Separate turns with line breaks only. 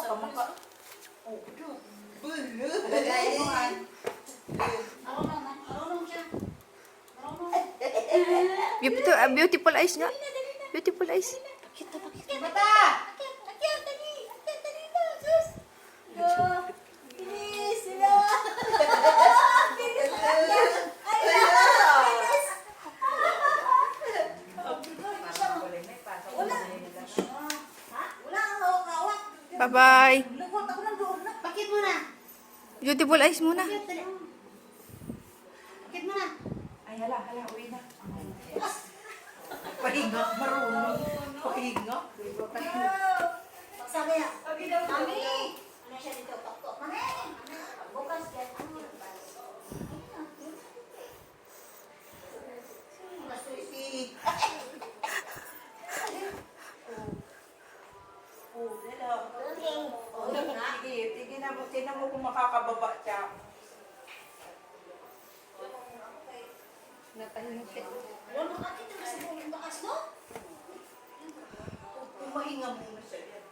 kamaka. Oh,
Beautiful eyes nga. Beautiful eyes.
Mata!
Bye-bye.
Bakit mo na?
Beautiful eyes muna.
Bakit mo na? Ay, hala, uwi na. Pahinga, marunong. Pahinga.
Sabi ya, Mami, ano siya dito? Tok-tok. Mami, bukas yan.
Tignan mo, tignan mo kung makakababa siya. Natahimik.
Wala makakita kasi buong taas, no?
Kung mahinga muna siya yan.